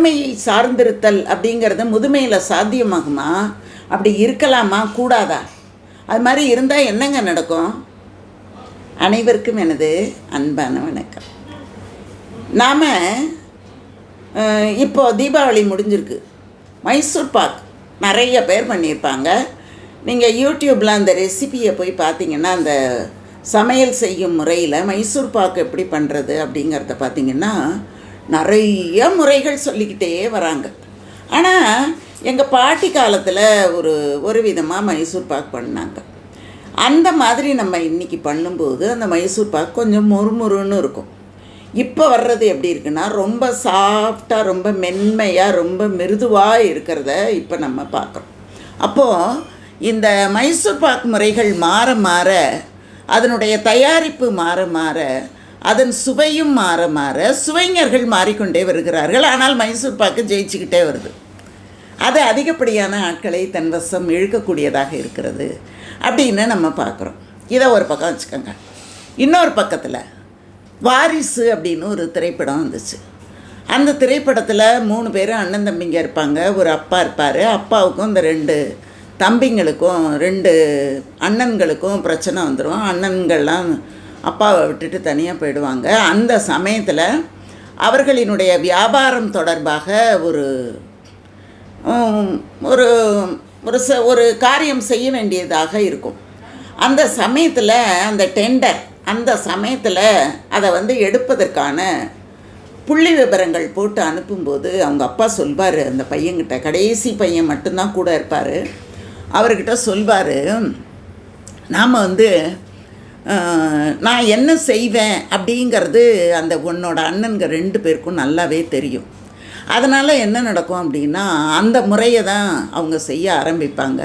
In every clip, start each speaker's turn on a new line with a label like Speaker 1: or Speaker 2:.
Speaker 1: முதுமையை சார்ந்திருத்தல் அப்படிங்கிறது முதுமையில் சாத்தியமாகுமா? அப்படி இருக்கலாமா? கூடாதா? அது மாதிரி இருந்தால் என்னங்க நடக்கும்? அனைவருக்கும் எனது அன்பான வணக்கம். நாம் இப்போது தீபாவளி முடிஞ்சிருக்கு. மைசூர் பாக் நிறைய பேர் பண்ணியிருப்பாங்க. நீங்கள் யூடியூப்பில் அந்த ரெசிபியை போய் பார்த்தீங்கன்னா, அந்த சமையல் செய்யும் முறையில் மைசூர் பாக் எப்படி பண்ணுறது அப்படிங்கிறத பார்த்திங்கன்னா நிறைய முறைகள் சொல்லிக்கிட்டே வராங்க. ஆனால் எங்கள் பாட்டி காலத்தில் ஒரு விதமாக மைசூர் பாக் பண்ணாங்க. அந்த மாதிரி நம்ம இன்றைக்கி பண்ணும்போது அந்த மைசூர் பாக் கொஞ்சம் முறுமுறுன்னு இருக்கும். இப்போ வர்றது எப்படி இருக்குன்னா, ரொம்ப சாஃப்டாக, ரொம்ப மென்மையாக, ரொம்ப மிருதுவாக இருக்கிறத இப்போ நம்ம பார்க்குறோம். அப்போது இந்த மைசூர் பாக் முறைகள் மாற மாற, அதனுடைய தயாரிப்பு மாற மாற, அதன் சுவையும் மாற மாற சுவைஞர்கள் மாறிக்கொண்டே வருகிறார்கள். ஆனால் மைசூர் பாக்கு ஜெயிச்சுக்கிட்டே வருது. அது அதிகப்படியான ஆட்களை தன் வசம் இழுக்கக்கூடியதாக இருக்கிறது அப்படின்னு நம்ம பார்க்குறோம். இதை ஒரு பக்கம் வச்சுக்கோங்க. இன்னொரு பக்கத்தில் வாரிசு அப்படின்னு ஒரு திரைப்படம் வந்துச்சு. அந்த திரைப்படத்தில் 3 பேரும் அண்ணன் தம்பிங்க இருப்பாங்க. ஒரு அப்பா இருப்பார். அப்பாவுக்கும் இந்த 2 தம்பிங்களுக்கும் 2 அண்ணன்களுக்கும் பிரச்சனை வந்துடும். அண்ணன்கள்லாம் அப்பாவை விட்டுட்டு தனியாக போயிடுவாங்க. அந்த சமயத்தில் அவர்களினுடைய வியாபாரம் தொடர்பாக ஒரு காரியம் செய்ய வேண்டியதாக இருக்கும். அந்த சமயத்தில் அந்த டெண்டர், அந்த சமயத்தில் அதை எடுப்பதற்கான புள்ளி விவரங்கள் போட்டு அனுப்பும்போது அவங்க அப்பா சொல்வார் அந்த பையன்கிட்ட, கடைசி பையன் மட்டும்தான் கூட இருப்பார், அவர்கிட்ட சொல்வார், நாம் நான் என்ன செய்வேன் அப்படிங்கிறது அந்த உன்னோட அண்ணனுங்க 2 பேருக்கும் நல்லாவே தெரியும். அதனால் என்ன நடக்கும் அப்படின்னா, அந்த முறையை தான் அவங்க செய்ய ஆரம்பிப்பாங்க.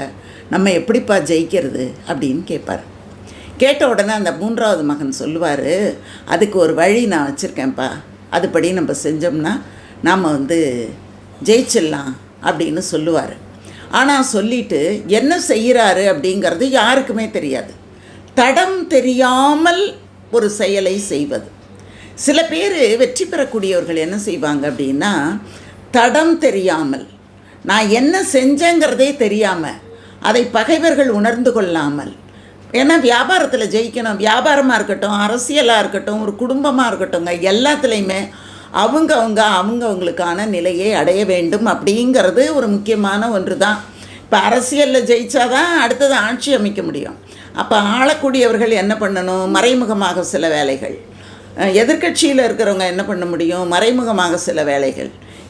Speaker 1: நம்ம எப்படிப்பா ஜெயிக்கிறது அப்படின்னு கேட்பார். கேட்ட உடனே அந்த 3வது மகன் சொல்லுவார், அதுக்கு ஒரு வழி நான் வச்சுருக்கேன்ப்பா, அதுபடி நம்ம செஞ்சோம்னா நாம் ஜெயிச்சிடலாம் அப்படின்னு சொல்லுவார். ஆனால் சொல்லிவிட்டு என்ன செய்கிறாரு அப்படிங்கிறது யாருக்குமே தெரியாது. தடம் தெரியாமல் ஒரு செயலை செய்வது. சில பேர் வெற்றி பெறக்கூடியவர்கள் என்ன செய்வாங்க அப்படின்னா, தடம் தெரியாமல், நான் என்ன செஞ்சேங்கிறதே தெரியாமல், அதை பகைவர்கள் உணர்ந்து கொள்ளாமல், ஏன்னா வியாபாரத்தில் ஜெயிக்கணும், வியாபாரமாக இருக்கட்டும், அரசியலாக இருக்கட்டும், ஒரு குடும்பமாக இருக்கட்டும், எல்லாத்துலேயுமே அவங்கவுங்களுக்கான நிலையை அடைய வேண்டும் அப்படிங்கிறது ஒரு முக்கியமான ஒன்று தான். இப்போ அரசியலில் ஜெயித்தாதான் அடுத்தது ஆட்சி அமைக்க முடியும். அப்போ ஆளக்கூடியவர்கள் என்ன பண்ணணும்? மறைமுகமாக சில வேலைகள். எதிர்கட்சியில் இருக்கிறவங்க என்ன பண்ண முடியும்? மறைமுகமாக சில வேலைகள்.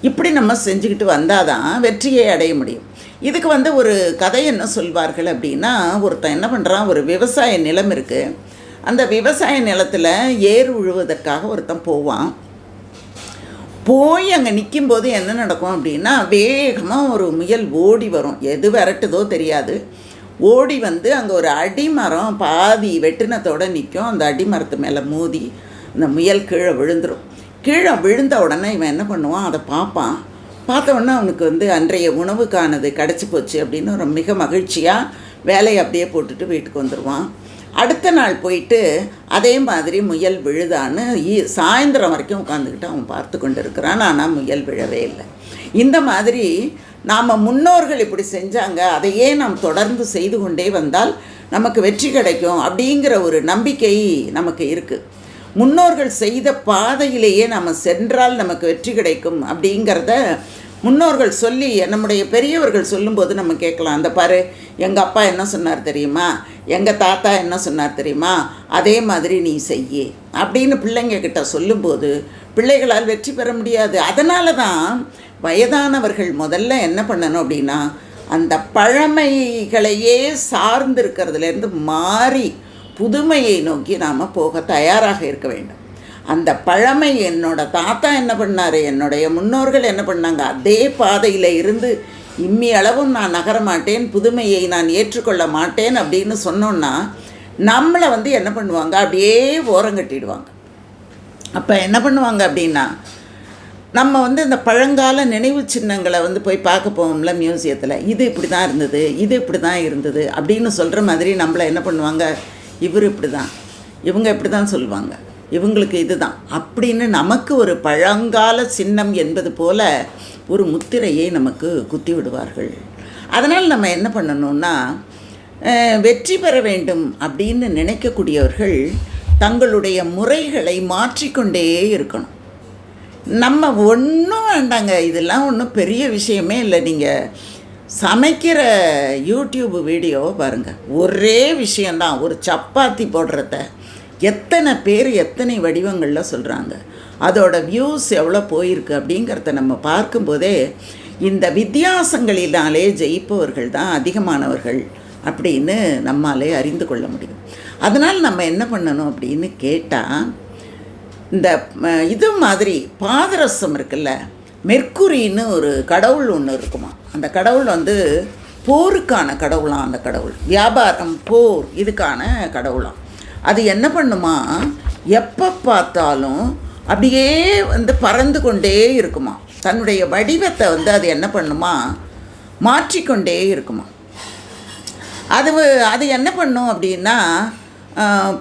Speaker 1: இப்படி நம்ம செஞ்சுக்கிட்டு வந்தால் தான் வெற்றியை அடைய முடியும். இதுக்கு ஒரு கதை என்ன சொல்வார்கள் அப்படின்னா, ஒருத்தன் என்ன பண்ணுறான், ஒரு விவசாய நிலம் இருக்குது. அந்த விவசாய நிலத்தில் ஏர் உழுவதற்காக ஒருத்தன் போவான். போய் அங்கே நிற்கும்போது என்ன நடக்கும் அப்படின்னா, வேகமாக ஒரு முயல் ஓடி வரும். எது விரட்டுதோ தெரியாது. ஓடி அங்கே ஒரு அடிமரம் பாதி வெட்டினத்தோடு நிற்கும். அந்த அடிமரத்து மேலே மோதி அந்த முயல் கீழே விழுந்துடும். கீழே விழுந்த உடனே இவன் என்ன பண்ணுவான், அதை பார்ப்பான். பார்த்த உடனே அவனுக்கு அன்றைய உணவுக்கானது கிடச்சி போச்சு அப்படின்னு ஒரு மிக மகிழ்ச்சியாக வேலையை அப்படியே போட்டுட்டு வீட்டுக்கு வந்துடுவான். அடுத்த நாள் போயிட்டு அதே மாதிரி முயல் விழுதான்னு சாயந்தரம் வரைக்கும் உட்காந்துக்கிட்டு அவன் பார்த்து கொண்டு இருக்கிறான். ஆனால் முயல் விழவே இல்லை. இந்த மாதிரி நாம் முன்னோர்கள் இப்படி செஞ்சாங்க, அதையே நாம் தொடர்ந்து செய்து கொண்டே வந்தால் நமக்கு வெற்றி கிடைக்கும் அப்படிங்கிற ஒரு நம்பிக்கை நமக்கு இருக்குது. முன்னோர்கள் செய்த பாதையிலேயே நம்ம சென்றால் நமக்கு வெற்றி கிடைக்கும் அப்படிங்கிறத முன்னோர்கள் சொல்லி, நம்முடைய பெரியவர்கள் சொல்லும்போது நம்ம கேட்கலாம். அந்த பாரு, எங்கள் அப்பா என்ன சொன்னார் தெரியுமா, எங்கள் தாத்தா என்ன சொன்னார் தெரியுமா, அதே மாதிரி நீ செய்ய அப்படின்னு பிள்ளைங்கக்கிட்ட சொல்லும்போது பிள்ளைகளால் வெற்றி பெற முடியாது. அதனால தான் வயதானவர்கள் முதல்ல என்ன பண்ணணும் அப்படின்னா, அந்த பழமைகளையே சார்ந்திருக்கிறதுலேருந்து மாறி புதுமையை நோக்கி நாம் போக தயாராக இருக்க வேண்டும். அந்த பழமை, என்னோட தாத்தா என்ன பண்ணார், என்னுடைய முன்னோர்கள் என்ன பண்ணாங்க, அதே பாதையில் இருந்து இம்மி அளவும் நான் நகர மாட்டேன், புதுமையை நான் ஏற்றுக்கொள்ள மாட்டேன் அப்படின்னு சொன்னோன்னா நம்மளை என்ன பண்ணுவாங்க, அப்படியே ஓரங்கட்டிடுவாங்க. அப்போ என்ன பண்ணுவாங்க அப்படின்னா, நம்ம இந்த பழங்கால நினைவு சின்னங்களை போய் பார்க்க போவோம்ல மியூசியத்தில், இது இப்படி தான் இருந்தது, இது இப்படி தான் இருந்தது அப்படின்னு சொல்கிற மாதிரி நம்மளை என்ன பண்ணுவாங்க, இவர் இப்படி தான், இவங்க இப்படி தான் சொல்லுவாங்க, இவங்களுக்கு இதுதான் அப்படின்னு நமக்கு ஒரு பழங்கால சின்னம் என்பது போல ஒரு முத்திரையை நமக்கு குத்தி விடுவார்கள். அதனால் நம்ம என்ன பண்ணணும்னா, வெற்றி பெற வேண்டும் அப்படின்னு நினைக்கக்கூடியவர்கள் தங்களுடைய முறைகளை மாற்றிக்கொண்டே இருக்கணும். நம்ம ஒன்றும் வேண்டாங்க, இதெல்லாம் ஒன்றும் பெரிய விஷயமே இல்லை. நீங்கள் சமைக்கிற யூடியூப் வீடியோவை பாருங்கள், ஒரே விஷயந்தான். ஒரு சப்பாத்தி போடுறத எத்தனை பேர் எத்தனை வடிவங்களில் சொல்கிறாங்க, அதோட வியூஸ் எவ்வளோ போயிருக்கு அப்படிங்கிறத நம்ம பார்க்கும்போதே இந்த வித்தியாசங்களினாலே ஜெயிப்பவர்கள் தான் அதிகமானவர்கள் அப்படின்னு நம்மாலே அறிந்து கொள்ள முடியும். அதனால் நம்ம என்ன பண்ணணும் அப்படின்னு கேட்டால், இந்த இது மாதிரி பாதரசம் இருக்குல்ல, மெர்க்குரின்னு ஒரு கடவுள் ஒன்று இருக்குமா. அந்த கடவுள் போருக்கான கடவுளாம். அந்த கடவுள் வியாபாரம், போர், இதுக்கான கடவுளாம். அது என்ன பண்ணுமா, எப்போ பார்த்தாலும் அப்படியே பறந்து கொண்டே இருக்குமா. தன்னுடைய வடிவத்தை அது என்ன பண்ணுமா, மாற்றிக்கொண்டே இருக்குமா. அது என்ன பண்ணும் அப்படின்னா,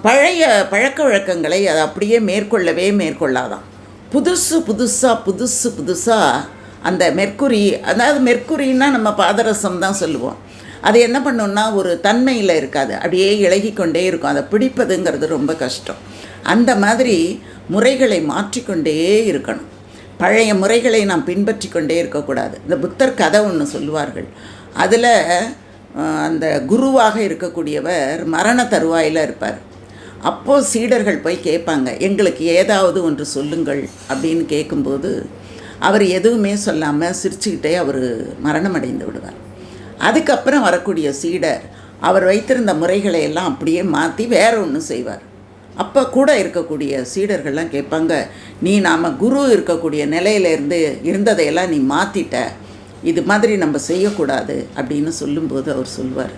Speaker 1: பழைய பழக்க வழக்கங்களை அது அப்படியே மேற்கொள்ளாதான். புதுசு புதுசாக அந்த மெர்க்குரி, அதாவது மெர்க்குரின்னா நம்ம பாதரசம் தான் சொல்லுவோம். அது என்ன பண்ணோன்னா ஒரு தன்மையில் இருக்காது, அப்படியே இளகிக்கொண்டே இருக்கும். அதை பிடிப்பதுங்கிறது ரொம்ப கஷ்டம். அந்த மாதிரி முறைகளை மாற்றிக்கொண்டே இருக்கணும். பழைய முறைகளை நாம் பின்பற்றி கொண்டே இருக்கக்கூடாது. இந்த புத்தர் கதை ஒன்று சொல்லுவார்கள். அதில் அந்த குருவாக இருக்கக்கூடியவர் மரண தருவாயில் இருப்பார். அப்போது சீடர்கள் போய் கேட்பாங்க, எங்களுக்கு ஏதாவது ஒன்று சொல்லுங்கள் அப்படின்னு கேட்கும்போது அவர் எதுவுமே சொல்லாமல் சிரிச்சுக்கிட்டே அவர் மரணம் அடைந்து விடுவார். அதுக்கப்புறம் வரக்கூடிய சீடர் அவர் வைத்திருந்த முறைகளை எல்லாம் அப்படியே மாற்றி வேற ஒன்று செய்வார். அப்போ கூட இருக்கக்கூடிய சீடர்கள்லாம் கேட்பாங்க, நீ நாம் குரு இருக்கக்கூடிய நிலையிலேருந்து இருந்ததையெல்லாம் நீ மாற்றிட்ட, இது மாதிரி நம்ம செய்யக்கூடாது அப்படின்னு சொல்லும்போது அவர் சொல்வார்,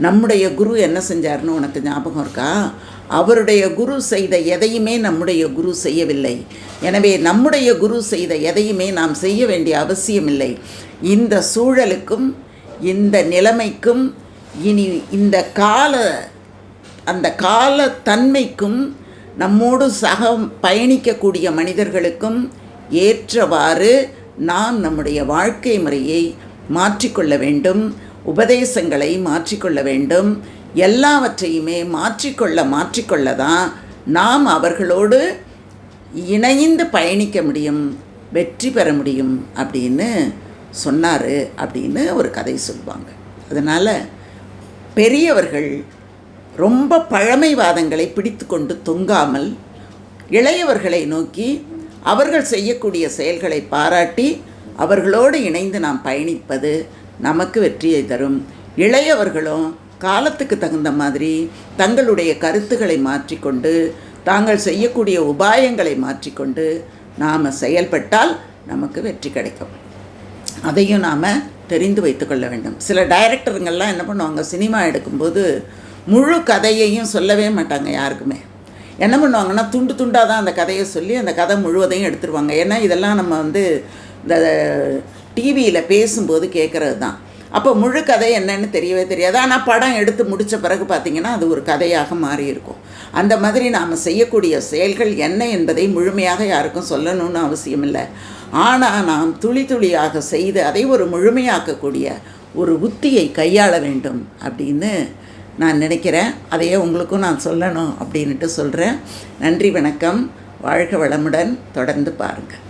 Speaker 1: நம்முடைய குரு என்ன செஞ்சார்னு உனக்கு ஞாபகம் இருக்கா? அவருடைய குரு செய்த எதையுமே நம்முடைய குரு செய்யவில்லை. எனவே நம்முடைய குரு செய்த எதையுமே நாம் செய்ய வேண்டிய அவசியமில்லை. இந்த சூழலுக்கும் இந்த நிலைமைக்கும் இனி இந்த அந்த கால தன்மைக்கும் நம்மோடு பயணிக்கக்கூடிய மனிதர்களுக்கும் ஏற்றவாறு நாம் நம்முடைய வாழ்க்கை முறையை மாற்றிக்கொள்ள வேண்டும், உபதேசங்களை மாற்றிக்கொள்ள வேண்டும். எல்லாவற்றையுமே மாற்றிக்கொள்ள தான் நாம் அவர்களோடு இணைந்து பயணிக்க முடியும், வெற்றி பெற முடியும் அப்படின்னு சொன்னார் அப்படின்னு ஒரு கதை சொல்லுவாங்க. அதனால் பெரியவர்கள் ரொம்ப பழமைவாதங்களை பிடித்து கொண்டு தொங்காமல் இளையவர்களை நோக்கி அவர்கள் செய்யக்கூடிய செயல்களை பாராட்டி அவர்களோடு இணைந்து நாம் பயணிப்பது நமக்கு வெற்றியை தரும். இளையவர்களும் காலத்துக்கு தகுந்த மாதிரி தங்களுடைய கருத்துக்களை மாற்றிக்கொண்டு தாங்கள் செய்யக்கூடிய உபாயங்களை மாற்றிக்கொண்டு நாம் செயல்பட்டால் நமக்கு வெற்றி கிடைக்கும். அதையும் நாம் தெரிந்து வைத்து கொள்ள வேண்டும். சில டைரக்டருங்கள்லாம் என்ன பண்ணுவாங்க, சினிமா எடுக்கும்போது முழு கதையையும் சொல்லவே மாட்டாங்க யாருக்குமே. என்ன பண்ணுவாங்கன்னா துண்டு துண்டாக தான் அந்த கதையை சொல்லி அந்த கதை முழுவதையும் எடுத்துருவாங்க. ஏன்னா இதெல்லாம் நம்ம இந்த டிவியில் பேசும்போது கேட்குறது தான். அப்போ முழு கதை என்னன்னு தெரியவே தெரியாது. ஆனால் படம் எடுத்து முடித்த பிறகு பார்த்திங்கன்னா அது ஒரு கதையாக மாறி இருக்கும். அந்த மாதிரி நாம் செய்யக்கூடிய செயல்கள் என்ன என்பதை முழுமையாக யாருக்கும் சொல்லணும்னு அவசியம் இல்லை. ஆனால் நாம் துளி துளியாக செய்து அதை ஒரு முழுமையாக்கக்கூடிய ஒரு உத்தியை கையாள வேண்டும் அப்படின்னு நான் நினைக்கிறேன். அதையே உங்களுக்கும் நான் சொல்லணும் அப்படின்ட்டு சொல்கிறேன். நன்றி, வணக்கம், வாழ்க வளமுடன். தொடர்ந்து பாருங்கள்.